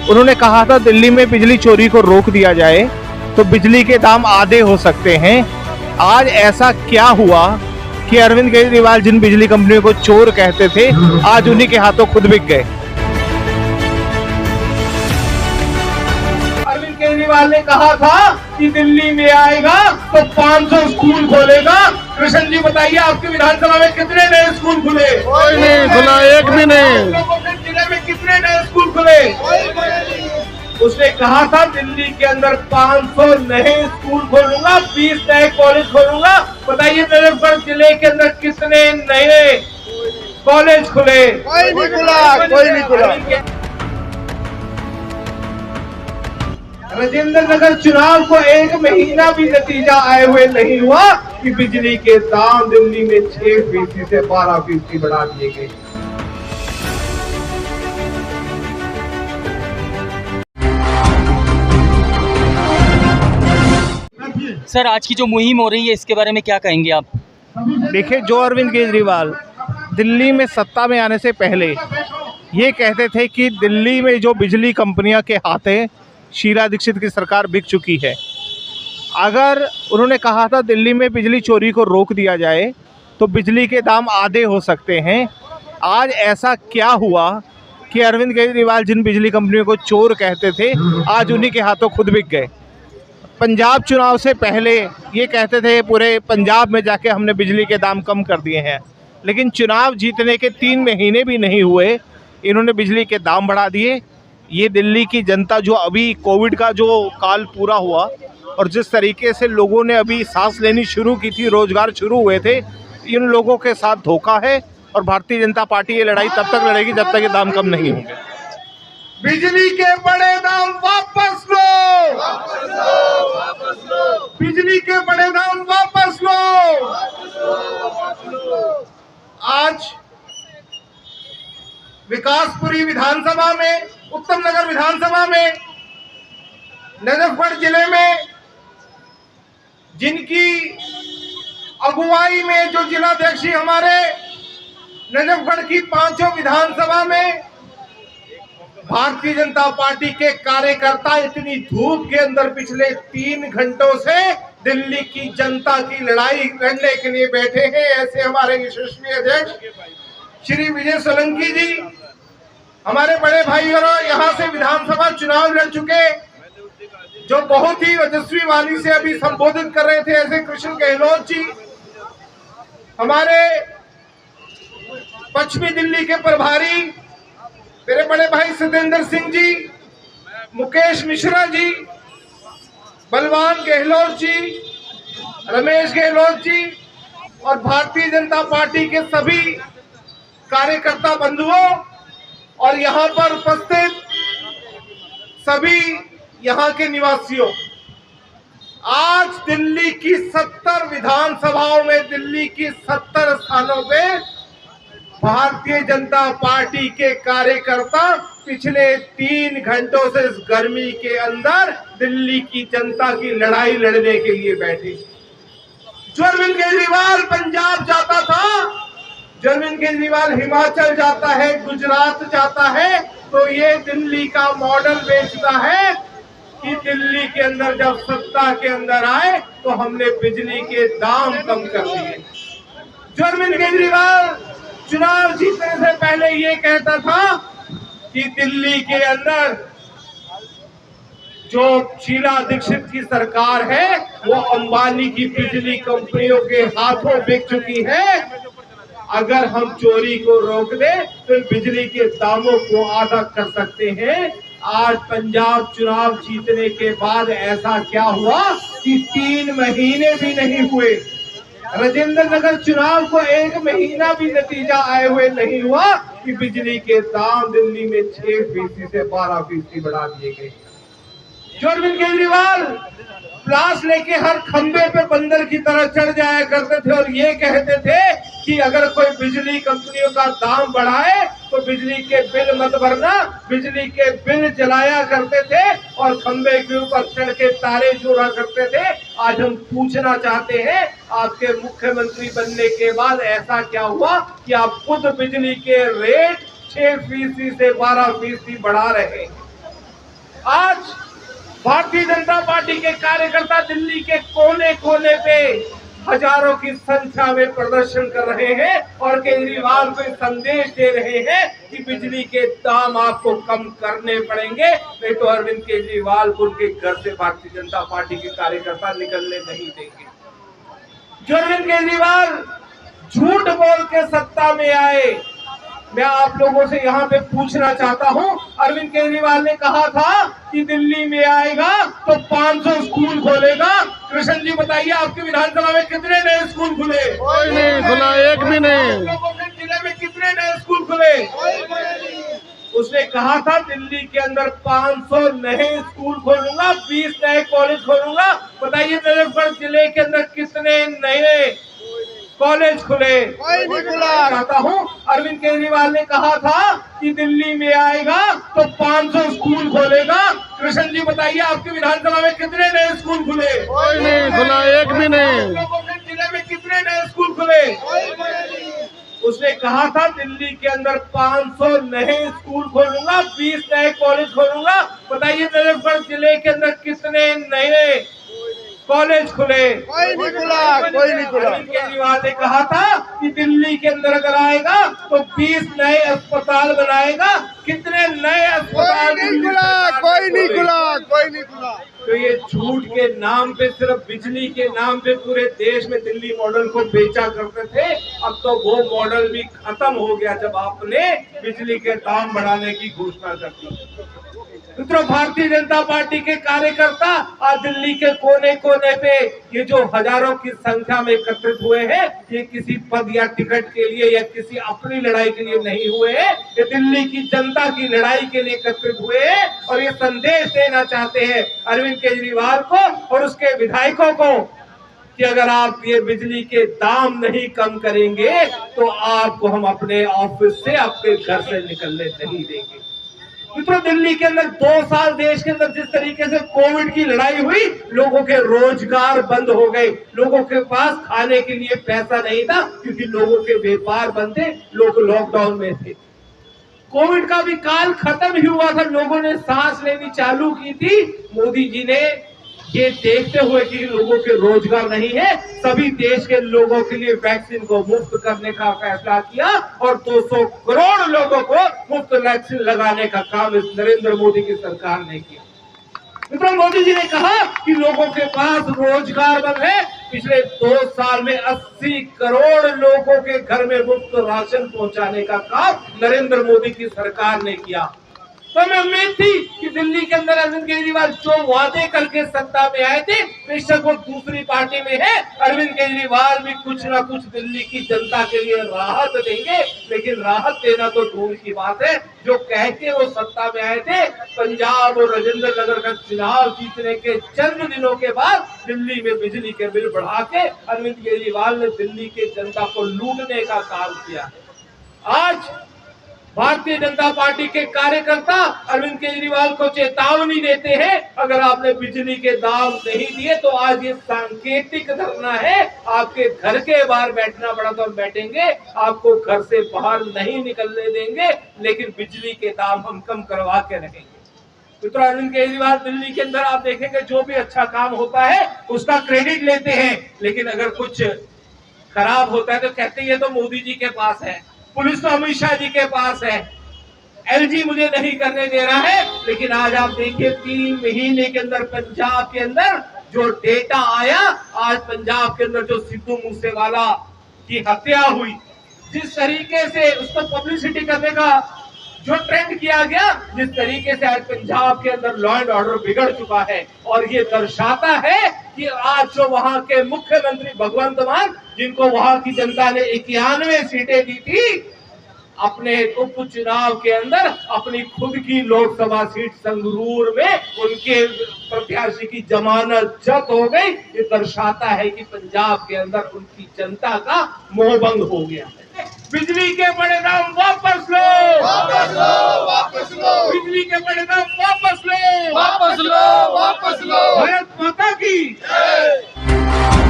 उन्होंने कहा था दिल्ली में बिजली चोरी को रोक दिया जाए तो बिजली के दाम आधे हो सकते हैं। आज ऐसा क्या हुआ कि अरविंद केजरीवाल जिन बिजली कंपनियों को चोर कहते थे, आज उन्हीं के हाथों खुद बिक गए। अरविंद केजरीवाल ने कहा था कि दिल्ली में आएगा तो 500 स्कूल खोलेगा। कृष्ण जी बताइए, आपके विधानसभा में कितने नए स्कूल खुले? कोई नहीं खुला, एक भी नहीं। जिले में कितने नए स्कूल खुले? उसने कहा था दिल्ली के अंदर 500 नए स्कूल खोलूंगा, 20 नए कॉलेज खोलूंगा। बताइए नजफगढ़ जिले के अंदर कितने नए कॉलेज खुले? कोई नहीं खुला, कोई नहीं खुला। राजेंद्र नगर चुनाव को 1 महीना भी नतीजा आए हुए नहीं हुआ कि बिजली के दाम दिल्ली में 6% से 12% बढ़ा दिए गए। सर, आज की जो मुहिम हो रही है इसके बारे में क्या कहेंगे आप? देखिए, जो अरविंद केजरीवाल दिल्ली में सत्ता में आने से पहले ये कहते थे कि दिल्ली में जो बिजली कंपनियां के हाथ है, शीला दीक्षित की सरकार बिक चुकी है। अगर उन्होंने कहा था दिल्ली में बिजली चोरी को रोक दिया जाए तो बिजली के दाम आधे हो सकते हैं। आज ऐसा क्या हुआ कि अरविंद केजरीवाल जिन बिजली कंपनियों को चोर कहते थे, आज उन्हीं के हाथों खुद बिक गए। पंजाब चुनाव से पहले ये कहते थे पूरे पंजाब में जाके हमने बिजली के दाम कम कर दिए हैं, लेकिन चुनाव जीतने के 3 महीने भी नहीं हुए, इन्होंने बिजली के दाम बढ़ा दिए। ये दिल्ली की जनता जो अभी कोविड का जो काल पूरा हुआ और जिस तरीके से लोगों ने अभी सांस लेनी शुरू की थी, रोजगार शुरू हुए थे, इन लोगों के साथ धोखा है और भारतीय जनता पार्टी ये लड़ाई तब तक लड़ेगी जब तक ये दाम कम नहीं होंगे। बिजली के बड़े दाम वापस लो, बिजली के बड़े दाम वापस लो। आज विकासपुरी विधानसभा में, उत्तम नगर विधानसभा में, नजफगढ़ जिले में जिनकी अगुवाई में जो जिलाध्यक्ष हमारे नजफगढ़ की 5 विधानसभा में भारतीय जनता पार्टी के कार्यकर्ता इतनी धूप के अंदर पिछले 3 घंटों से दिल्ली की जनता की लड़ाई लड़ने के लिए बैठे हैं। ऐसे हमारे यशस्वी अध्यक्ष श्री विजय सोलंकी जी, हमारे बड़े भाई और यहाँ से विधानसभा चुनाव लड़ चुके, जो बहुत ही ओजस्वी वाणी से अभी संबोधित कर रहे थे, ऐसे कृष्ण गहलोत जी, हमारे पश्चिमी दिल्ली के प्रभारी मेरे बड़े भाई सत्येंद्र सिंह जी, मुकेश मिश्रा जी, बलवान गहलोत जी, रमेश गहलोत जी और भारतीय जनता पार्टी के सभी कार्यकर्ता बंधुओं और यहाँ पर उपस्थित सभी यहाँ के निवासियों, आज दिल्ली की 70 विधानसभाओं में, दिल्ली की 70 स्थानों पे भारतीय जनता पार्टी के कार्यकर्ता पिछले 3 घंटों से इस गर्मी के अंदर दिल्ली की जनता की लड़ाई लड़ने के लिए बैठे। जो अरविंद केजरीवाल पंजाब जाता था, जो अरविंद केजरीवाल हिमाचल जाता है, गुजरात जाता है, तो ये दिल्ली का मॉडल बेचता है कि दिल्ली के अंदर जब सत्ता के अंदर आए तो हमने बिजली के दाम कम कर दिए। जो अरविंद केजरीवाल चुनाव जीतने से पहले ये कहता था कि दिल्ली के अंदर जो शीला दीक्षित की सरकार है वो अंबानी की बिजली कंपनियों के हाथों बिक चुकी है, अगर हम चोरी को रोक दें तो बिजली के दामों को आधा कर सकते हैं। आज पंजाब चुनाव जीतने के बाद ऐसा क्या हुआ कि 3 महीने भी नहीं हुए, राजेंद्र नगर चुनाव को 1 महीना भी नतीजा आए हुए नहीं हुआ कि बिजली के दाम दिल्ली में 6% से 12% बढ़ा दिए गए। जो अरविंद केजरीवाल प्लास लेके हर खंबे पे बंदर की तरह चढ़ जाया करते थे और ये कहते थे कि अगर कोई बिजली कंपनियों का दाम बढ़ाए तो बिजली के बिल मत भरना, बिजली के बिल जलाया करते थे और खंबे के ऊपर चढ़ के तारे जोड़ा करते थे। आज हम पूछना चाहते हैं, आपके मुख्यमंत्री बनने के बाद ऐसा क्या हुआ कि आप खुद बिजली के रेट 6% से 12% बढ़ा रहे हैं? आज भारतीय जनता पार्टी के कार्यकर्ता दिल्ली के कोने कोने पे हजारों की संख्या में प्रदर्शन कर रहे हैं और केजरीवाल को संदेश दे रहे हैं कि बिजली के दाम आपको कम करने पड़ेंगे, नहीं तो अरविंद केजरीवाल को उनके घर से भारतीय जनता पार्टी के कार्यकर्ता निकलने नहीं देंगे। जो अरविंद केजरीवाल झूठ बोल के सत्ता में आए, मैं आप लोगों से यहाँ पे पूछना चाहता हूँ, अरविंद केजरीवाल ने कहा था कि दिल्ली में आएगा तो 500 स्कूल खोलेगा। कृष्ण जी बताइए, आपके विधानसभा में कितने नए स्कूल खुले? कोई नहीं खुला, एक भी नहीं। आप लोगों के जिले में कितने नए स्कूल खुले? उसने कहा था दिल्ली के अंदर 500 नए स्कूल खोलूंगा, 20 नए कॉलेज खोलूंगा। बताइए नजफगढ़ जिले के अंदर कितने नए कॉलेज खुले? कोई नहीं खुला। चाहता हूँ, अरविंद केजरीवाल ने कहा था कि दिल्ली में आएगा तो 500 स्कूल खोलेगा। कृष्ण जी बताइए, आपके विधानसभा में कितने नए स्कूल खुले? कोई नहीं खुला, एक भी नहीं। आप लोगों के जिले में कितने नए स्कूल खुले? उसने कहा था दिल्ली के अंदर 500 नए स्कूल खोलूंगा, 20 नए कॉलेज खोलूंगा। बताइए नजफगढ़ जिले के अंदर कितने नए कॉलेज खुले? कोई नहीं खुला, कोई नहीं खुला। अरविंद केजरीवाल ने कहा था कि दिल्ली के अंदर अगर आएगा तो 20 नए अस्पताल बनाएगा। कितने नए अस्पताल? कोई नहीं खुला, कोई नहीं खुला, कोई नहीं खुला। तो ये झूठ के नाम पे, सिर्फ बिजली के नाम पे पूरे देश में दिल्ली मॉडल को बेचा करते थे। अब तो वो मॉडल भी खत्म हो गया जब आपने बिजली के दाम बढ़ाने की घोषणा कर दी। मित्रों, भारतीय जनता पार्टी के कार्यकर्ता आज दिल्ली के कोने कोने पे ये जो हजारों की संख्या में एकत्रित हुए हैं, ये किसी पद या टिकट के लिए या किसी अपनी लड़ाई के लिए नहीं हुए हैं, ये दिल्ली की जनता की लड़ाई के लिए एकत्रित हुए हैं और ये संदेश देना चाहते हैं अरविंद केजरीवाल को और उसके विधायकों को कि अगर आप ये बिजली के दाम नहीं कम करेंगे तो आपको हम अपने ऑफिस से, आपके घर से निकलने नहीं देंगे। मित्रों, दिल्ली के अंदर 2 साल देश के अंदर जिस तरीके से कोविड की लड़ाई हुई, लोगों के रोजगार बंद हो गए, लोगों के पास खाने के लिए पैसा नहीं था क्योंकि लोगों के व्यापार बंद थे, लोग लॉकडाउन में थे। कोविड का भी काल खत्म ही हुआ था, लोगों ने सांस लेनी चालू की थी। मोदी जी ने ये देखते हुए कि लोगों के रोजगार नहीं है, सभी देश के लोगों के लिए वैक्सीन को मुफ्त करने का फैसला किया और 200 करोड़ लोगों को मुफ्त वैक्सीन लगाने का काम इस नरेंद्र मोदी की सरकार ने किया। मित्रों, मोदी जी ने कहा कि लोगों के पास रोजगार बंद है। पिछले 2 साल में 80 करोड़ लोगों के घर में मुफ्त राशन पहुंचाने का काम नरेंद्र मोदी की सरकार ने किया। तो हमें उम्मीद थी कि दिल्ली के अंदर अरविंद केजरीवाल जो वादे करके सत्ता में आए थे, बेशक वो दूसरी पार्टी में है, अरविंद केजरीवाल भी कुछ ना कुछ दिल्ली की जनता के लिए राहत देंगे। लेकिन राहत देना तो दूर की बात है, जो कह के वो सत्ता में आए थे, पंजाब और राजेंद्र नगर का चुनाव जीतने के चंद दिनों के बाद दिल्ली में बिजली के बिल बढ़ा के अरविंद केजरीवाल ने दिल्ली के जनता को लूटने का काम किया। आज भारतीय जनता पार्टी के कार्यकर्ता अरविंद केजरीवाल को चेतावनी देते हैं, अगर आपने बिजली के दाम नहीं दिए तो आज ये सांकेतिक धरना है, आपके घर के बाहर बैठना पड़ा तो हम बैठेंगे, आपको घर से बाहर नहीं निकलने देंगे, लेकिन बिजली के दाम हम कम करवा के रखेंगे। मित्रों, अरविंद केजरीवाल दिल्ली के अंदर आप देखेंगे जो भी अच्छा काम होता है उसका क्रेडिट लेते हैं, लेकिन अगर कुछ खराब होता है तो कहते हैं ये तो मोदी जी के पास है, पुलिस तो अमित शाह जी के पास है, एलजी मुझे नहीं करने दे रहा है। लेकिन आज आप देखिए 3 महीने के अंदर पंजाब के अंदर जो डेटा आया, आज पंजाब के अंदर जो सिद्धू मूसेवाला की हत्या हुई, जिस तरीके से उसको पब्लिसिटी करने का जो ट्रेंड किया गया, जिस तरीके से आज पंजाब के अंदर लॉ एंड ऑर्डर बिगड़ चुका है, और ये दर्शाता है कि आज जो वहां के मुख्यमंत्री भगवंत मान, जिनको वहां की जनता ने 91 सीटें दी थी, अपने उपचुनाव के अंदर अपनी खुद की लोकसभा सीट संगरूर में उनके प्रत्याशी की जमानत जब्त हो गई। ये दर्शाता है कि पंजाब के अंदर उनकी जनता का मोहभंग हो गया है। बिजली के बड़े दाम वापस लो, वापस लो, वापस लो। बिजली के बड़े दाम वापस लो, वापस लो, वापस लो। भारत माता की जय।